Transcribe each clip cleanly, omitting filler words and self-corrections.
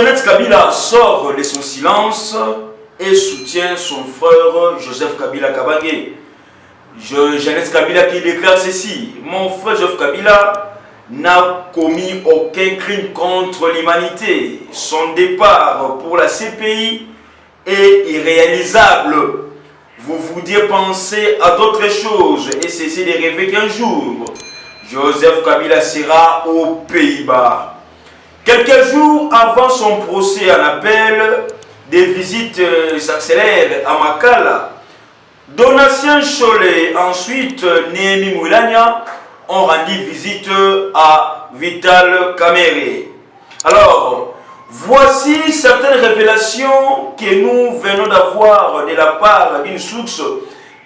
Jeannette Kabila sort de son silence et soutient son frère Joseph Kabila Kabange. Jeannette Kabila qui déclare ceci: mon frère Joseph Kabila n'a commis aucun crime contre l'humanité. Son départ pour la CPI est irréalisable. Vous vouliez penser à d'autres choses et cesser de rêver qu'un jour, Joseph Kabila sera aux Pays-Bas. Quelques jours avant son procès en appel, des visites s'accélèrent à Makala. Donatien Cholet, ensuite Némi Moulania, ont rendu visite à Vital Kamere. Alors, voici certaines révélations que nous venons d'avoir de la part d'une source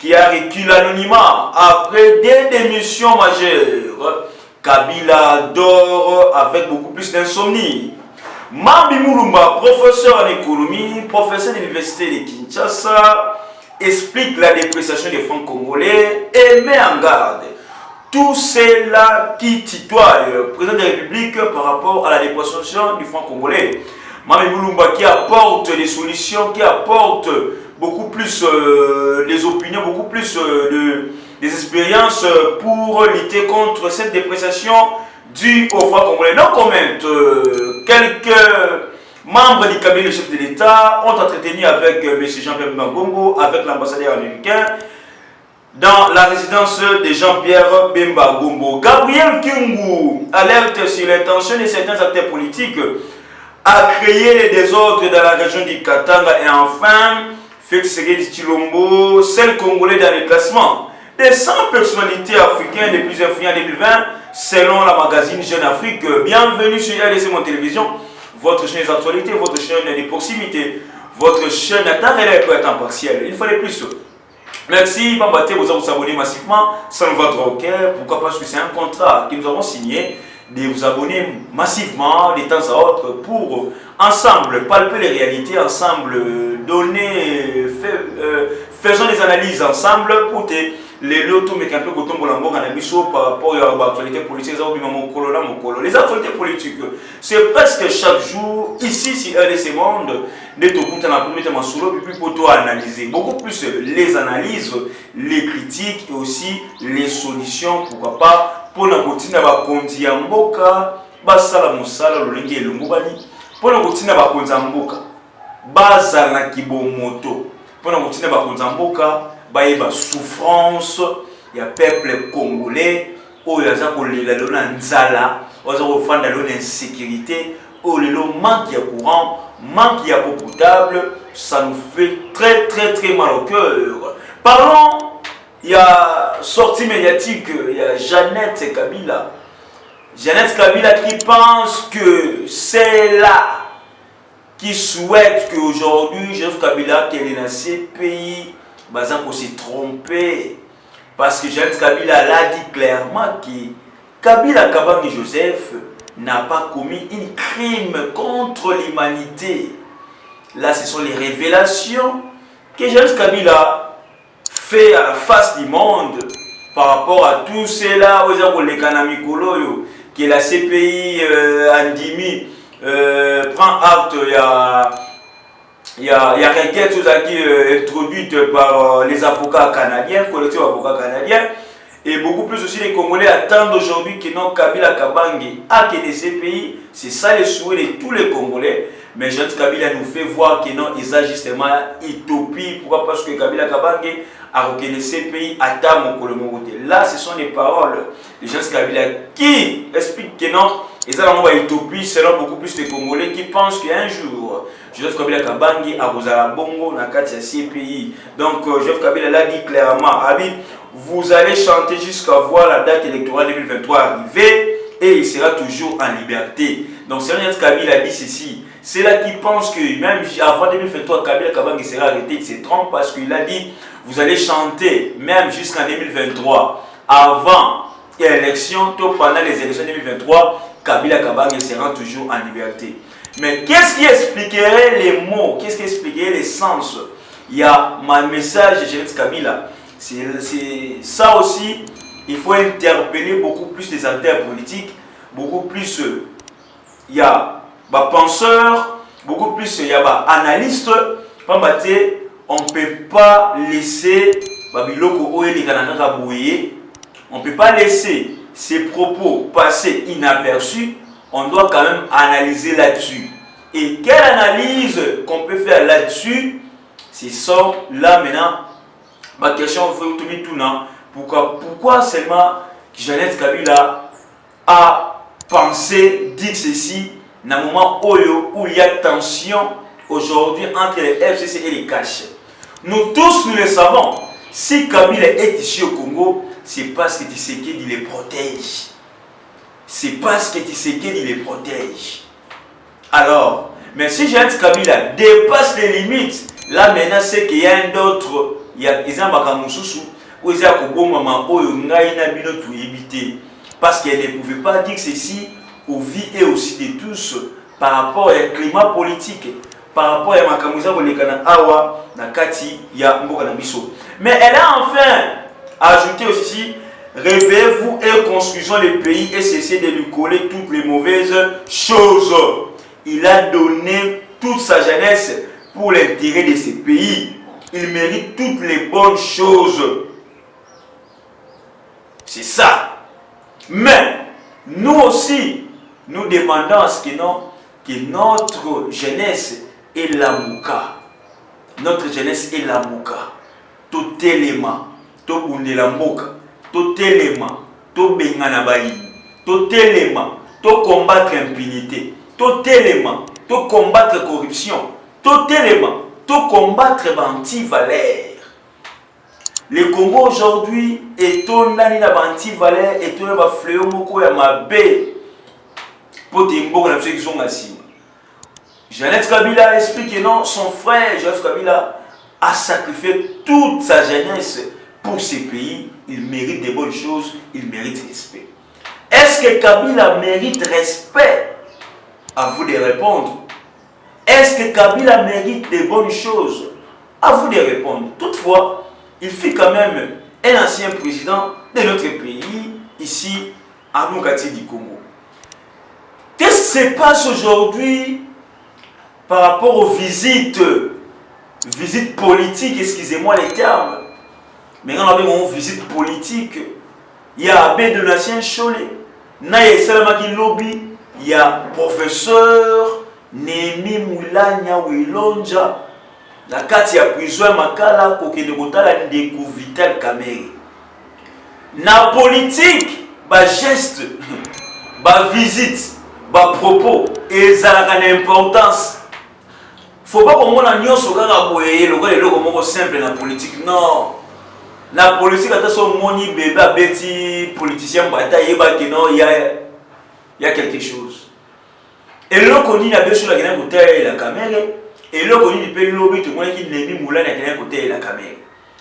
qui a reculé l'anonymat après des démissions majeures. Kabila dort avec beaucoup plus d'insomnie. Mambi Moulumba, professeur en économie, professeur de l'université de Kinshasa, explique la dépréciation des francs congolais et met en garde tous ceux-là qui tutoient le président de la République par rapport à la dépréciation du franc congolais. Mambi Moulumba qui apporte des solutions, qui apporte beaucoup plus des opinions, beaucoup plus des expériences pour lutter contre cette dépréciation due au franc congolais. Non, commente quelques membres du cabinet du chef de l'État ont entretenu avec M. Jean-Pierre Bemba, avec l'ambassadeur américain, dans la résidence de Jean-Pierre Bemba Gombo. Gabriel Kyungu alerte sur l'intention de certains acteurs politiques à créer les désordres dans la région du Katanga et enfin Félix Tshilombo, seul Congolais dans le classement des 100 personnalités africaines les plus influentes en 2020 selon la magazine Jeune Afrique. Bienvenue sur RDC Mon Télévision, votre chaîne des actualités, votre chaîne de proximité, votre chaîne à temps réel pour être en partiel. Il fallait plus. Merci, Bambaté, vous vous abonner massivement, ça nous va droit au cœur. Pourquoi? Parce que c'est un contrat que nous avons signé de vous abonner massivement de temps à autre pour ensemble palper les réalités, ensemble donner, faisons des analyses ensemble pour te les lotos mais un peu comme on a mis par rapport à l'actualité politique, les actualités politiques, c'est presque chaque jour ici sur RDC Monde, de tout coup, puis pour analyser beaucoup plus les analyses, les critiques et aussi les solutions, pourquoi pas, pour la continuer à continuer à mboka, basala musala lolenge elongobani, pour la continuer à continuer à mboka, basala kibomoto, pour la continuer à continuer à mboka. Baïba souffrance, il y a peuple congolais, où il y a des nzala, où il y a des insécurité, où il y a manque de courant, manque d'eau potable, ça nous fait très mal au cœur. Parlons, il y a sortie médiatique, il y a Jeannette Kabila. Jeannette Kabila qui pense que c'est là, qui souhaite qu'aujourd'hui, Joseph Kabila, qu'elle est dans ces pays, Bazan pour se tromper parce que Jeannette Kabila l'a dit clairement que Kabila Kabange Joseph n'a pas commis un crime contre l'humanité. Là, ce sont les révélations que Jeannette Kabila fait à la face du monde par rapport à tout cela que la CPI Andimi prend acte. Il y a requête introduite par les avocats canadiens, collectif avocats canadiens, et beaucoup plus aussi les Congolais attendent aujourd'hui que non Kabila Kabange a quitté ces pays. C'est ça le souhait de tous les Congolais. Mais Jeannette Kabila nous fait voir que non, ils ont justement utopie. Pourquoi? Parce que Kabila Kabange a reconnu ces pays à Tamokolomogote. Là, ce sont les paroles de Jeannette Kabila qui expliquent que non, ils ont une utopie selon beaucoup plus de Congolais qui pensent qu'un jour, Joseph Kabila Kabange a Rosala Bongo dans le CPI. Donc, Joseph Kabila l'a dit clairement, vous allez chanter jusqu'à voir la date électorale 2023 arriver et il sera toujours en liberté. Donc, Jeannette Kabila a dit ceci. C'est là qui pense que même avant 2023, Kabila Kabange sera arrêté. Il se trompe parce qu'il a dit, vous allez chanter même jusqu'en 2023 avant l'élection, pendant les élections 2023, Kabila Kabange sera toujours en liberté. Mais qu'est-ce qui expliquerait les mots? Qu'est-ce qui expliquerait les sens? Il y a un message de Jeannette Kabila. C'est ça aussi, il faut interpeller beaucoup plus les acteurs politiques, beaucoup plus. Il y a des penseurs beaucoup plus il y a analyste, on ne peut pas laisser on ne peut pas laisser ces propos passer inaperçus, on doit quand même analyser là-dessus. Et quelle analyse qu'on peut faire là-dessus, c'est ça, là maintenant, ma question, pourquoi seulement Jeannette Kabila a pensé dire ceci dans un moment où il y a tension aujourd'hui entre les FCC et les caches. Nous tous, nous le savons, si Kabila est ici au Congo, c'est parce que Tshisekedi les protège. C'est parce que Tshisekedi les protège. Alors, mais si Jeannette Kabila dépasse les limites, là maintenant c'est qu'il y a un autre, il y a des gens où ils ont parce qu'elle ne pouvait pas dire ceci aux vies et aussi de tous par rapport au climat politique, par rapport à Makamuza Bolekana Awa, Nakati, ya Mboka Nabiso. Mais elle a enfin ajouté aussi: réveillez-vous et construisons le pays et cessez de lui coller toutes les mauvaises choses. Il a donné toute sa jeunesse pour l'intérêt de ce pays. Il mérite toutes les bonnes choses. C'est ça. Mais nous aussi, nous demandons à ce que, non, que notre jeunesse est la mouka. Notre jeunesse est la mouka. Tout élément, tout bundela mboka, tout élément, tout bengana bayi, tout élément, tout combattre impunité, tout élément, tout combattre corruption, tout élément, tout combattre anti-valeur. Le Congo aujourd'hui est un anti-valeur et tout le fléau moko ya mabe pour timbo na qui sont assis. Jeannette Kabila explique que non, son frère Joseph Kabila a sacrifié toute sa jeunesse pour ce pays. Il mérite de bonnes choses, il mérite respect. Est-ce que Kabila mérite respect? À vous de répondre. Est-ce que Kabila mérite de bonnes choses? À vous de répondre. Toutefois, il fut quand même un ancien président de notre pays, ici, à Mokati du Congo. Qu'est-ce qui se passe aujourd'hui par rapport aux visites politiques, excusez-moi les termes, mais quand on a une visite politique, il y a Abbé de l'ancien Cholet, Naye Salamaki Lobby, il y a professeur Némi Moulania Wilonja, la carte ya prison Makala, Koke de Botala, Ndeko Vital Kamere. Na politique, ba geste, ba visite, ba propos, et ça a une importance. Faut pas qu'on ait une chose simple dans la politique. Non. La politique, il y a quelque chose. Et là, on dit la sur la caméra. Et là, on dit que lobby, tout le monde qui n'est pas côté la caméra.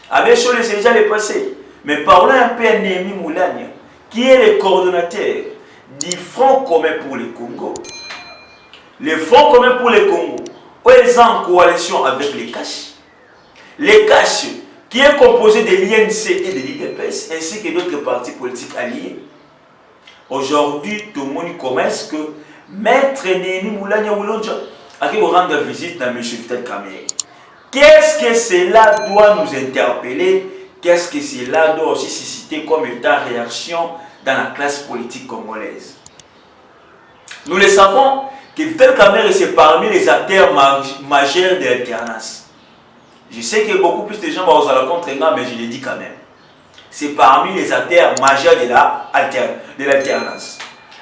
Avec ça, c'est déjà le passé. Mais parlons un peu de Némi Moulania, qui est le coordonnateur du Front commun pour le Congo. Le Front commun pour le Congo, ils sont en coalition avec les CACH. Les CACH, qui est composé de l'INC et de l'IDPS, ainsi que d'autres partis politiques alliés. Aujourd'hui, tout le monde commence que Maître Némi Moulania Wilonja a rendre visite à M. Vital Kamere. Qu'est-ce que cela doit nous interpeller? Qu'est-ce que cela doit aussi susciter comme état réaction dans la classe politique congolaise? Nous le savons que Vital Kamere c'est parmi les acteurs majeurs de l'alternance. Je sais que beaucoup plus de gens vont se contre moi, mais je le dis quand même. C'est parmi les acteurs majeurs de l'alternance.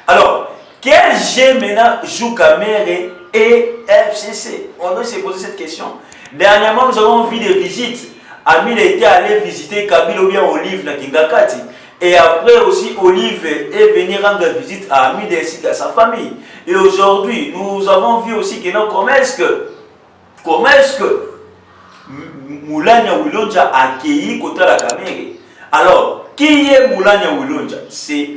Alors, quel jeu maintenant joue Kamere et FCC? On doit se poser cette question. Dernièrement, nous avons vu des visites. Amil était allé visiter Kabila ou bien Olive na Kingakati. Et après aussi, Olive est venu rendre visite à Amil ainsi qu'à sa famille. Et aujourd'hui, nous avons vu aussi que non, comment est-ce que Moulania Wilonja a accueilli Kota la Kamere? Alors, qui est Moulania Wilonja? C'est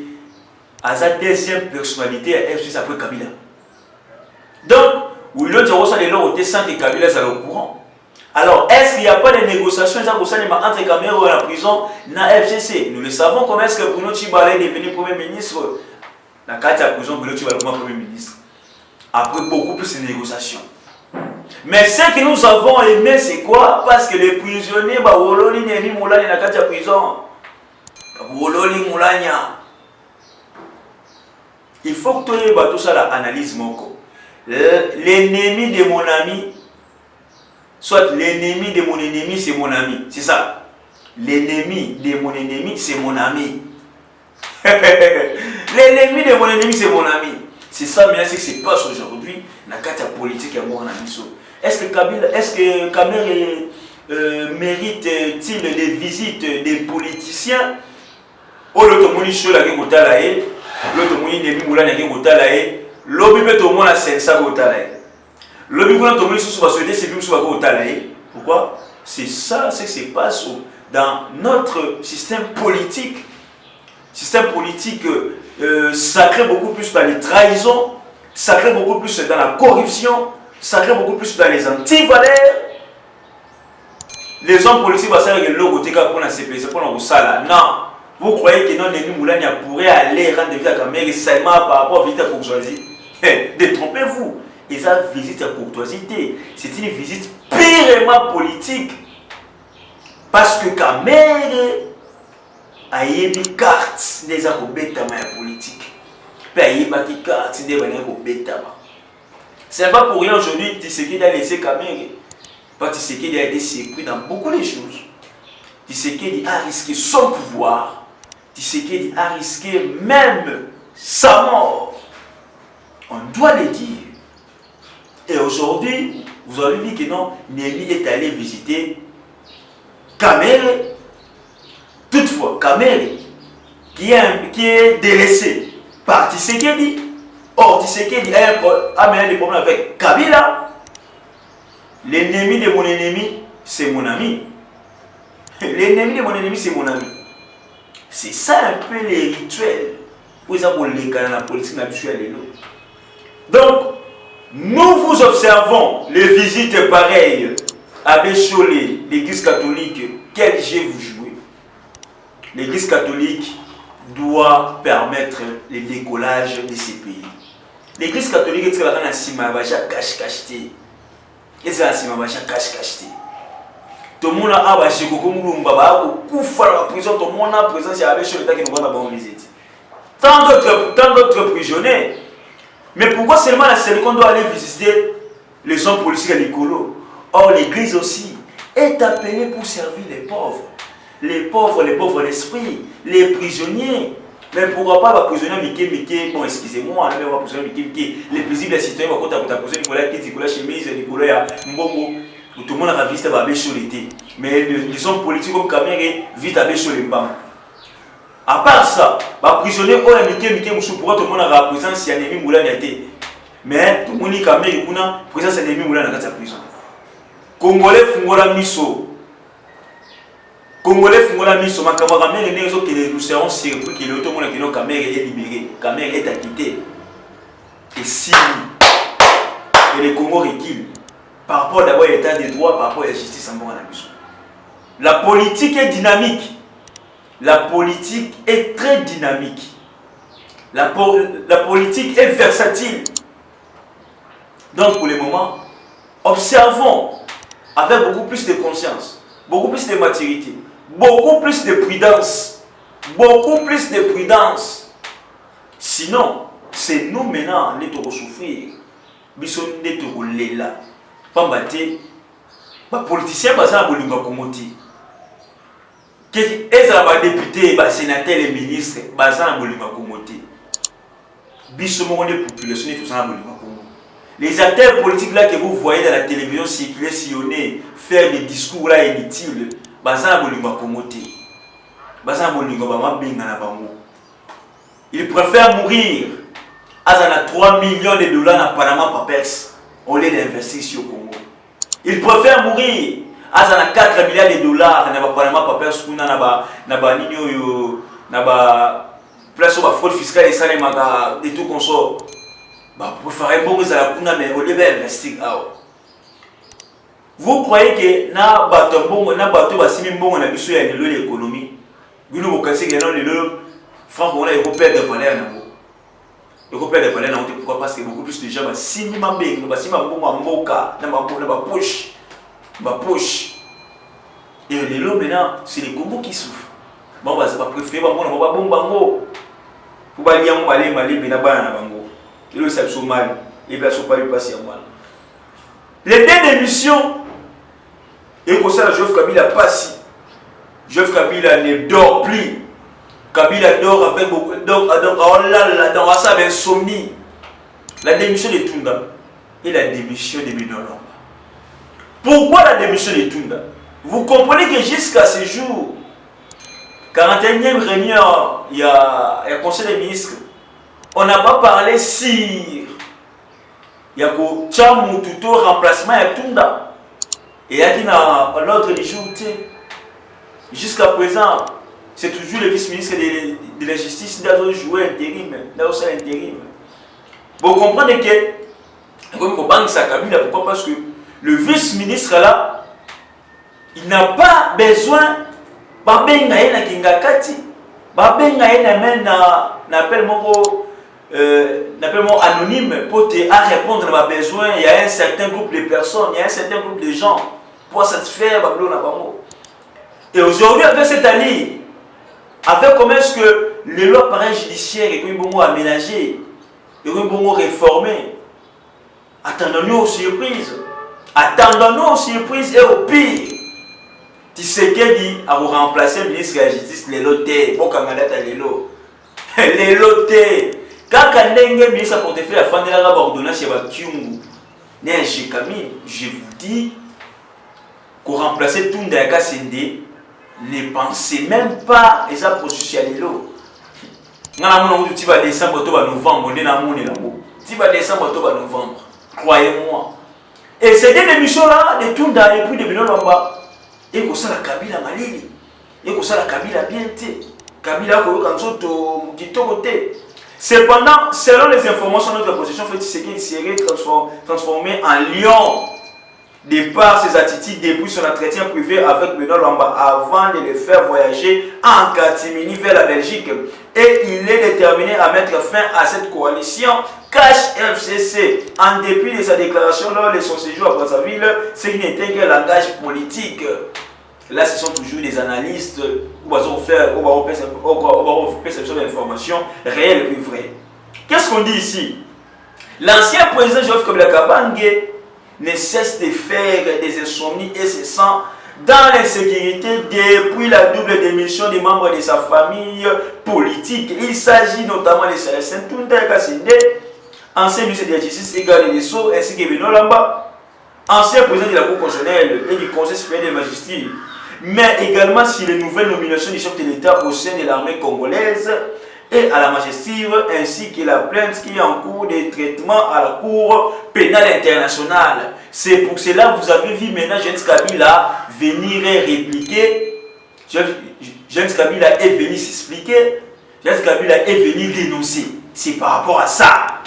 à sa deuxième personnalité à FCC après Kabila. Donc, Wilonja Rosa de l'autre sans que Kabila soit au courant. Alors, est-ce qu'il n'y a pas de négociations entre Kamere et la prison na FCC? Nous le savons. Comment est-ce que Bruno Tshibala est devenu Premier ministre? La carte de la prison, Bruno Tshibala comme Premier ministre. Après beaucoup plus de négociations. Mais ce que nous avons aimé, c'est quoi? Parce que les prisonniers, bah, wololi nemi moulani na kati ya prison. Wololi moulania. Il faut que tu aies tout ça l'analyse moko. L'ennemi de mon ami, soit l'ennemi de mon ennemi, c'est mon ami. C'est ça. L'ennemi de mon ennemi, c'est mon ami. L'ennemi de mon ennemi, c'est mon ami. C'est ça, mais c'est ce qui se passe aujourd'hui dans la politique à mon ami. Est-ce que Kamer mérite-t-il des visites des politiciens? Oh, l'automoni chaud la guerre au l'automoni demi moulin la guerre au talae, l'obi peut au moins la sensa au talae. L'obi pour l'automoni sous va souhaiter c'est plus sous au talae. Pourquoi? C'est ça, c'est ce qui se passe dans notre système politique. Système politique sacré beaucoup plus dans les trahisons, sacré beaucoup plus dans la corruption, sacré beaucoup plus dans les antivaleurs. Les hommes politiques vont savoir que l'autre côté pour la CPC, pour la salle. Non. Vous croyez que non, Némi Moulania pourrait aller rendre visite à Kamer seulement par rapport à la visite à courtoisie? Détrompez-vous. Et ça, visite à courtoisité, c'est une visite purement politique. Parce que Kamer a eu des cartes des bêtement politique. Puis il y a des cartes des bêtement. C'est pas pour rien aujourd'hui Tshisekedi a laissé Kamer. Parce que Tshisekedi a été surpris dans beaucoup de choses. Tshisekedi a risqué son pouvoir. Tshisekedi a risqué même sa mort. On doit le dire. Et aujourd'hui, vous avez vu que non, Némi est allé visiter Kamer. Toutefois, Kamer, qui est délaissé par Tshisekedi. Or, Tshisekedi a mené des problèmes avec Kabila. L'ennemi de mon ennemi, c'est mon ami. L'ennemi de mon ennemi, c'est mon ami. C'est ça un peu les rituels. Pour ça, pour les cas dans la politique naturelle. Donc, nous vous observons les visites pareilles à Bécholé, l'église catholique. Quel jeu vous jouez? L'église catholique doit permettre le décollage de ces pays. L'église catholique est très cache-cacheté. Et c'est cache-cacheté. Tout le monde a acheté beaucoup de monde a la prison, tout le monde a présence avec l'État qui nous va visiter. Tant d'autres prisonniers. Mais pourquoi seulement la seule qu'on doit aller visiter les hommes politiques à l'écolo? Or, l'Église aussi est appelée pour servir les pauvres. Les pauvres d'esprit, les prisonniers. Mais pourquoi pas les prisonniers Mickey, bon excusez-moi, les prisonniers Mickey, les paisibles citoyens, quand tu as posé Nicolas Kiti, Nicolas Chemise, Nicolas Mbongo, tout le monde a visité à Bécholé. Mais les hommes politiques comme Kamer vite à Bécholé. À part ça, les prisonniers, Mickey, pourquoi tout le monde a la présence, il y a Némi Moulin. Mais tout le monde a Kamer, la présence de Némi Moulin dans la prison. Congolais Fungola Miso. Congolais Fungola Miso, ma camarade, nous serons surpris que le monde qui Kamer est libéré. Kamer est acquitté. Et si et les Congos reculent par rapport d'abord à l'état des droits, par rapport à la justice en Mission. La politique est dynamique. La politique est très dynamique. La politique est versatile. Donc pour le moment, observons avec beaucoup plus de conscience, beaucoup plus de maturité, beaucoup plus de prudence. Beaucoup plus de prudence. Sinon, c'est nous maintenant qui devons souffrir. Nous devons là. Les politiciens sont en Bolivie. Les députés, les sénateurs, les ministres sont en Bolivie. Les populations sont en Bolivie. Les acteurs politiques là que vous voyez dans la télévision circuler, sillonner, faire des discours là inutiles, ils préfèrent mourir à 3 millions de dollars dans Panama Papers au lieu d'investir sur le Congo. Ils préfèrent mourir à 4 milliards de dollars dans Panama Papers pour place de fraude fiscale et tout qu'on sort. Vous croyez que na bato basimi mbongo na biso ya lelo l'économie bino bokasi que non lelo franc congolais européen de valeur na bo Et qu'on perd des valeurs, pourquoi? Parce que beaucoup plus de gens, si nous m'en baignent, si nous m'en moka, nous m'en push, push. Et les lots maintenant, c'est les Congo qui souffrent. Bon, c'est pas préféré, bon, on va bon bango. Pour pas dire, on va aller, mais n'a pas un bango. Et le ça se mal, et bien, ça pas lui passer à moi. Les deux démissions, et comme ça, Joseph Kabila passe. Joseph Kabila ne dort plus. Kabila dort avec beaucoup. Donc, oh là là, dans ça, insomnie. La démission de Tunda et la démission de Binolomba. Pourquoi la démission de Tunda? Vous comprenez que jusqu'à ce jour, 41e réunion, il y a un conseil des ministres, on n'a pas parlé si il y a un Tchamou tout remplacement à Tunda. Et il y a qui n'a l'ordre du jour. Jusqu'à présent, c'est toujours le vice-ministre de la justice qui a joué intérim. Vous comprenez que, comme on banque sa cabine, pourquoi? Parce que le vice-ministre là, il n'a pas besoin de Kingakati, n'appelle mon anonyme pour te répondre à mes besoins. Il y a un certain groupe de personnes, il y a un certain groupe de gens pour satisfaire Babylone. Et aujourd'hui, avec cette année, avec comment est-ce que les lois pareilles judiciaires et qu'ils aménagées, et qu'ils vont réformer, attendons-nous aux surprises. Attendons-nous aux surprises et au pire. Tshisekedi a remplacé le ministre de la Justice, les lotés, pour Canada, les lots. Les lotés. Quand le ministre a portefeuille a fait la ordonnance chez Bakiungu, je vous dis qu'on remplacer tout le monde. Ne pensez même pas et ça processus à l'élo. Tu vas décembre, tu vas novembre, tu vas décembre, tu vas novembre. Croyez-moi. Et ces deux émissions-là, de tout dans les prix de Binolomba, et que ça la Kabila Malili, et que ça la Kabila bien té. Kabila Koyokanzoto. Cependant, selon les informations de notre possession, il serait transformé en lion. De par ses attitudes depuis son entretien privé avec Binolomba avant de le faire voyager en catimini vers la Belgique. Et il est déterminé à mettre fin à cette coalition cash FCC en dépit de sa déclaration lors de son séjour à Brazzaville, ce qui n'était qu'un langage politique. Là, ce sont toujours des analystes qui vont faire perception d'informations réelles et vraies. Qu'est-ce qu'on dit ici? L'ancien président Joseph Kabila Kabange ne cesse de faire des insomnies et se sent dans l'insécurité depuis la double démission des membres de sa famille politique. Il s'agit notamment de Célestin Tunda Kassende, ancien ministre de la Justice et garde des Sceaux, ainsi que Binolomba, ancien président de la Cour constitutionnelle et du Conseil supérieur des magistrats, mais également sur les nouvelles nominations du chef de l'État au sein de l'armée congolaise et à la magistrature, ainsi que la plainte qui est en cours de traitement à la Cour pénale internationale. C'est pour cela que vous avez vu maintenant Jens Kabila venir répliquer. Jens Kabila est venu s'expliquer. Jens Kabila est venu dénoncer. C'est par rapport à ça.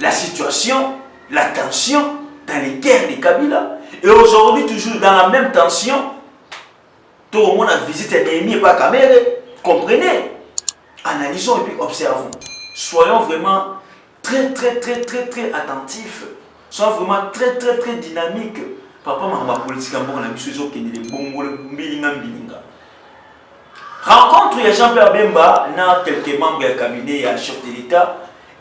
La situation, la tension dans les guerres de Kabila. Et aujourd'hui, toujours dans la même tension, tout le monde a visité l'ennemi par caméra. Comprenez? Analysons et puis observons. Soyons vraiment très attentifs. Soyons vraiment très dynamiques. Papa, ma politique, rencontre il y a Jean-Pierre Bemba, quelques membres du cabinet et un chef de l'État,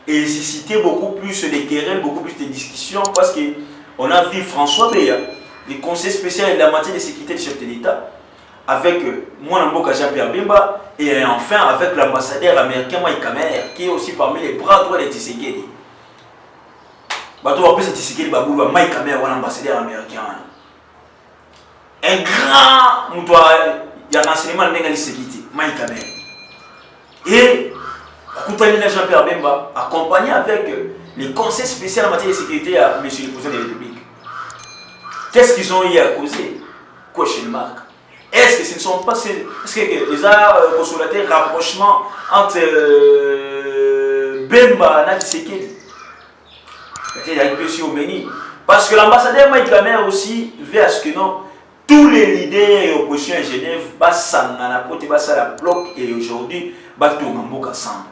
et suscité beaucoup plus de querelles, beaucoup plus de discussions, parce qu'on a vu François Béa, le conseiller spécial de la matière de sécurité du chef de l'État, avec moi, Jean-Pierre Bemba, et enfin avec l'ambassadeur américain Mike Hammer, qui est aussi parmi les bras droits de Tshisekedi. Bato va appeler Tshisekedi Babouba, Mike Hammer, l'ambassadeur américain. Un grand moutoir, il y a un renseignement de sécurité, Mike Hammer. Et Jean-Pierre Bemba, accompagné avec les conseils spéciaux en matière de sécurité à M. le Président de la République. Qu'est-ce qu'ils ont eu à causer? Question mark. Est-ce que ce ne sont pas ces... Est-ce que les arts consulatés rapprochement entre Bemba et Tshisekedi? Parce que l'ambassadeur Mike Hammer aussi veut à ce que non, tous les leaders et oppositions à Genève, la bloc et aujourd'hui, ensemble.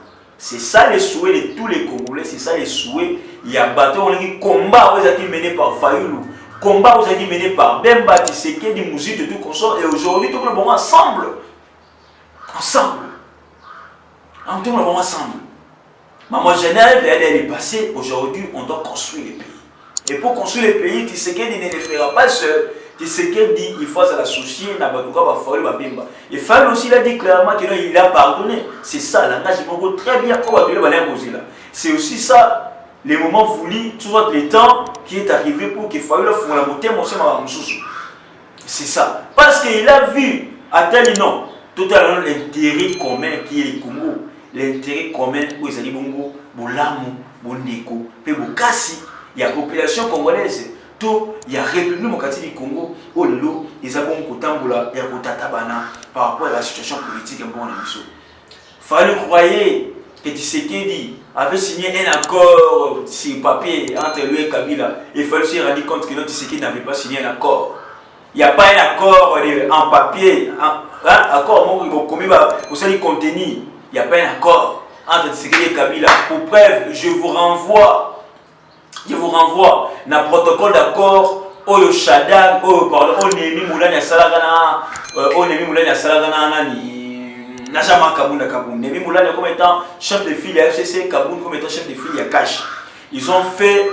C'est ça les souhaits de tous les Congolais, c'est ça les souhaits. Il y a bateau, on dit combat vous avez mené par Fayoulou, combat vous avez mené par Bemba, Tshisekedi, Mouzit et tout consort. Et aujourd'hui, tout le monde est ensemble. Ensemble. Tout le monde est ensemble. Maman Genève, elle est passée. Aujourd'hui, on doit construire les pays. Et pour construire les pays, Tshisekedi ne le fera pas seul. Tshisekedi dit il faut s'associer à Bemba. Et Fall aussi il a dit clairement qu'il a pardonné. C'est ça, l'engagement très bien. C'est aussi ça, les moments voulus, tout le temps qui est arrivé pour qu'il faille le faire la beauté, c'est ça. Parce qu'il a vu, à tel nom, tout à l'heure l'intérêt commun qui est le Congo. L'intérêt commun où ils ont dit Bongo, Bolamu, Bondeko, Pebokasi, il y a la population congolaise. Il y a République démocratique du Congo, où ils ont par rapport à la situation politique. Il fallait croire que Tshisekedi avait signé un accord sur papier entre lui et Kabila. Il fallait se rendre compte que Tshisekedi n'avait pas signé un accord. Il n'y a pas un accord en papier, un accord pour se contenu. Il n'y a pas un accord entre Tshisekedi et Kabila. Pour preuve, je vous renvoie dans le protocole d'accord au Shaddam, au Nemi Moulani Salagana, Najama Kabounda Kaboun. Nemi Moulani comme étant chef de file à FCC, Kaboun comme étant chef de file à Cash. Ils ont fait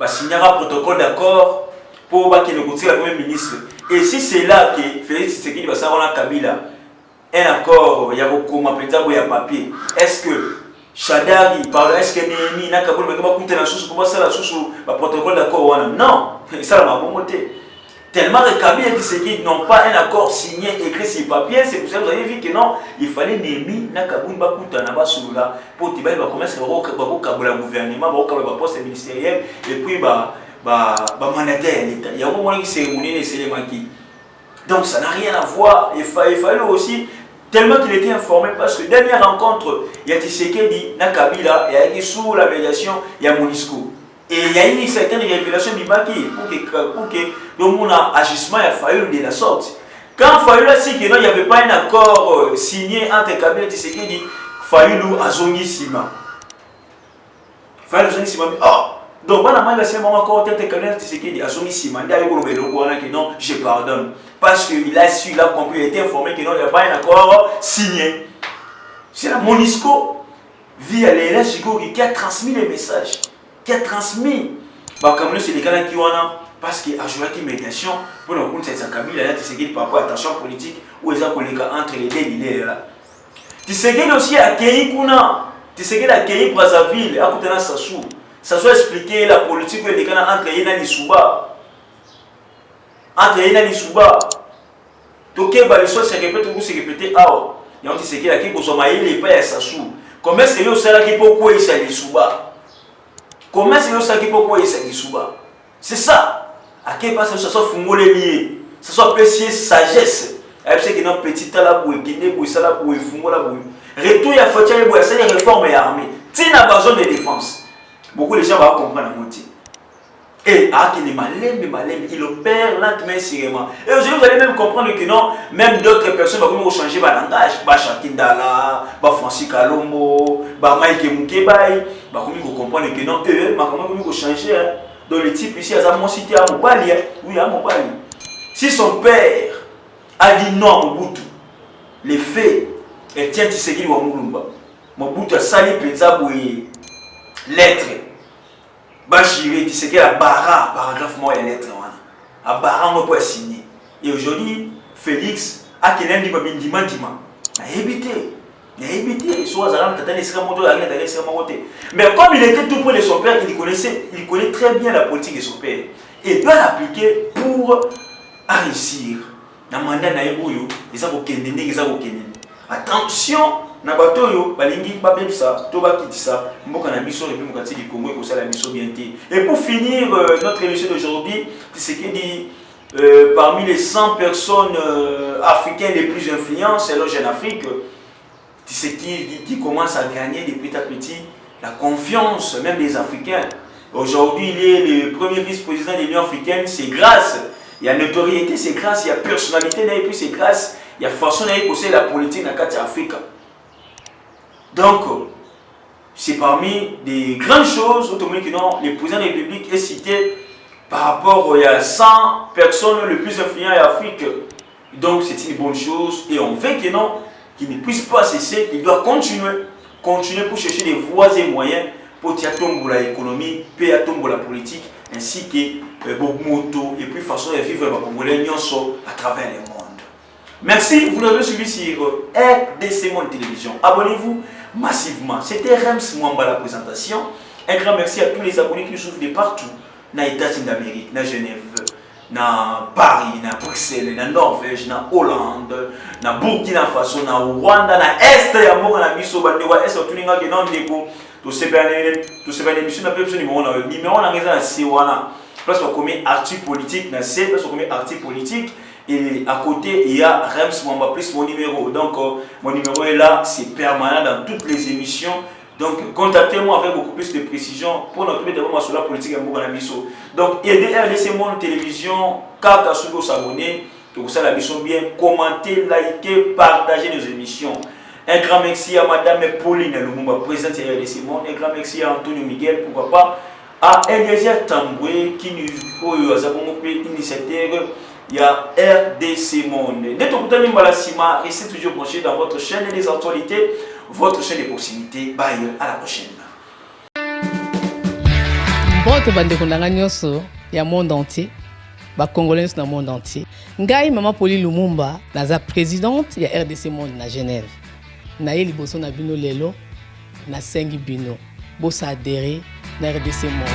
signer un protocole d'accord pour qu'il négocier la première ministre. Et si c'est là que Félix Tshisekedi va savoir Kabila, un accord, il y a beaucoup de papier. Est-ce que Shadari, est-ce que Néhémie, Nakabou, mais comment la source, comment ça la source, le protocole d'accord? Non, ça m'a bonté. Tellement que Kabila et Tshisekedi n'ont pas un accord signé, écrit sur papier, c'est pour ça que vous avez vu que non, il fallait Néhémie, Nakabou, Bakoutanaba, Souloula, pour Tibaï, va commencer à avoir le gouvernement, le poste ministériel, et puis, mandataire l'État. Il y a un moment qui s'est réuni, et c'est les maquis. Donc ça n'a rien à voir. Il fallait aussi. Tellement qu'il était informé parce que dernière rencontre, il y a Tshisekedi, Nakabila, il y a sous la médiation, il y a Monisco. Et il y a eu certaines révélations du Baki pour que le monde agissement a fallu de la sorte. Quand Fayulu a dit qu'il n'y avait pas un accord signé entre Kabila et Tshisekedi, Fayulu a zongi Sima. Fayulu a zongi Sima. Oh! Donc, il a seulement encore tête Kabila et Tshisekedi a zongi Sima. Non, je pardonne. Parce qu'il a su, il a compris, il a été informé qu'il n'y a pas un accord signé. C'est la Monisco, via les Chico, qui a transmis les messages, qui a transmis. Comme c'est les cas qui ont parce qu'il a joué une médiation pour le compte de Kabila, Tshisekedi par rapport à la tension politique, où ils ont collé entre les deux leaders là. Tshisekedi aussi a accueilli Kuna, Tshisekedi a accueilli Brazzaville, à côté de Sassou. Sassou a expliqué la politique entre Yéna et Souba. Entre Yéna et Souba, Toké Baliso se répète ou se répéter ah, il y a un qui a qui consommaïl et pas à Sassou. Comment c'est le salaire qui peut quoi il s'agit Souba? Comment c'est le salaire qui peut quoi il s'agit Souba? C'est ça. À quel point ça soit fumolé lié, ça soit précieux sagesse. Elle sait qu'il y a un petit talabou qui n'est pas ça là pour fumola bou. Retour il y a faut tirer pour essayer de réformer l'armée. Tu n'as pas besoin de défense. Beaucoup de gens vont comprendre la moitié. Et il opère lentement et sérieusement. Et aujourd'hui, vous allez même comprendre que non, même d'autres personnes vont changer le langage. Chakindala, Francis Kalombo, Mike Moukebaï, vous comprendre que non, eux, vont changer. Donc le type ici, il a cité à Mobali. Oui, à Mobali. Si son père a dit non à Mobutu, les faits, et tient Tshisekedi ou Moulumba, Mobutu a sali Penzaboué, lettre. Bachiré, tu sais qu'il y a paragraphe moi et lettre. A barra, on peut signer. Et aujourd'hui, Félix a quelqu'un qui m'a dit dimanche. Il a évité. Mais comme il était tout près de son père, il connaît très bien la politique de son père. Et il doit l'appliquer pour réussir. Dans le mandat, attention! Et pour finir notre émission d'aujourd'hui, c'est qu'il dit parmi les 100 personnes africaines les plus influentes selon Jeune Afrique, c'est qui commence à gagner de petit à petit la confiance même des Africains. Aujourd'hui, il est le premier vice-président de l'Union africaine, c'est grâce, il y a notoriété, c'est grâce, il y a personnalité, et puis c'est grâce, il y a façon de pousser la politique dans l'Afrique. Donc, c'est parmi des grandes choses, autrement que non, le président de la République est cité par rapport à 100 personnes les plus influentes en Afrique. Donc c'est une bonne chose et on veut que non, qu'il ne puisse pas cesser, qu'il doit continuer pour chercher des voies et moyens pour tirer l'économie, pour la politique, ainsi que moto et puis façon de vivre à travers le monde. Merci, vous l'avez suivi sur RDC Monde Télévision. Abonnez-vous massivement. C'était Rems Mwamba la présentation. Un grand merci à tous les abonnés qui nous suivent de partout. Dans les États-Unis d'Amérique, dans Genève, dans Paris, dans Bruxelles, dans Norvège, dans Hollande, dans Burkina Faso, dans Rwanda, dans Est, il y a beaucoup de Misso, dans Est, tout le monde qui est dans le déco. Tout ce qui est émission, numéro dans la Sewana. Place pour commettre article politique, place pour commettre article politique. Et à côté, il y a Rems Mwamba plus mon numéro. Donc, mon numéro est là, c'est permanent dans toutes les émissions. Donc, contactez-moi avec beaucoup plus de précision pour notre développement sur la politique à Mbouganamiso. Donc, aidez RDC Monde Télévision, carte à s'abonner. Donc, ça, la mission bien, commentez, likez, partagez nos émissions. Un grand merci à Madame Pauline Lumumba, présidente de RDC Monde. Un grand merci à Antonio Miguel, pourquoi pas, à Eliezer Tamboué, qui nous a initiateur. Il y a RDC Monde. Restez toujours branchés dans votre chaîne des actualités, votre chaîne de proximité. Bye, à la prochaine. Bonjour, bandeko nanga nyonso ya monde entier, ba congolais dans le monde entier. Ngai Maman Pauline Lumumba, naza présidente ya RDC Monde na Genève. Na ye liboso na bino lelo, na sengi bino. Bosa adhérer na RDC Monde.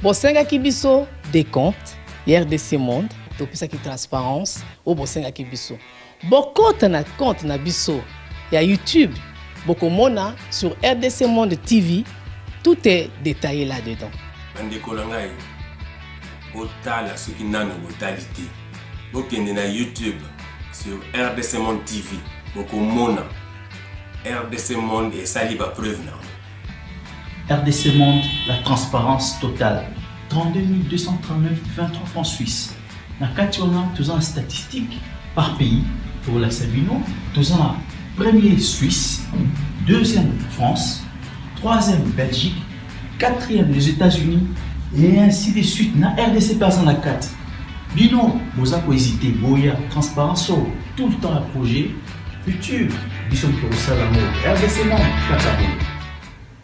Bosenga Kibiso des comptes, RDC Monde, depuis ça qui transparence, au Bosenga Kibiso. Beaucoup de comptes na biso, il y a YouTube, beaucoup mona sur RDC Monde TV, tout est détaillé là-dedans. Bandeko langai, otala ce qui n'a notalité. Bokende na YouTube sur RDC Monde TV, beaucoup mona RDC Monde et saliba preuve na. RDC Monde, la transparence totale. 32 239 23 francs suisses. Dans 4 ans, nous avons statistiques par pays. Pour la Sabino, nous avons premier Suisse, deuxième France, troisième Belgique, quatrième les États-Unis et ainsi de suite. Dans RDC personne à 4. Bino, vous avez hésité, Boya, transparence, tout le temps à projet, futur. Nous sommes pour ça l'amour. RDC Monde, Katabou.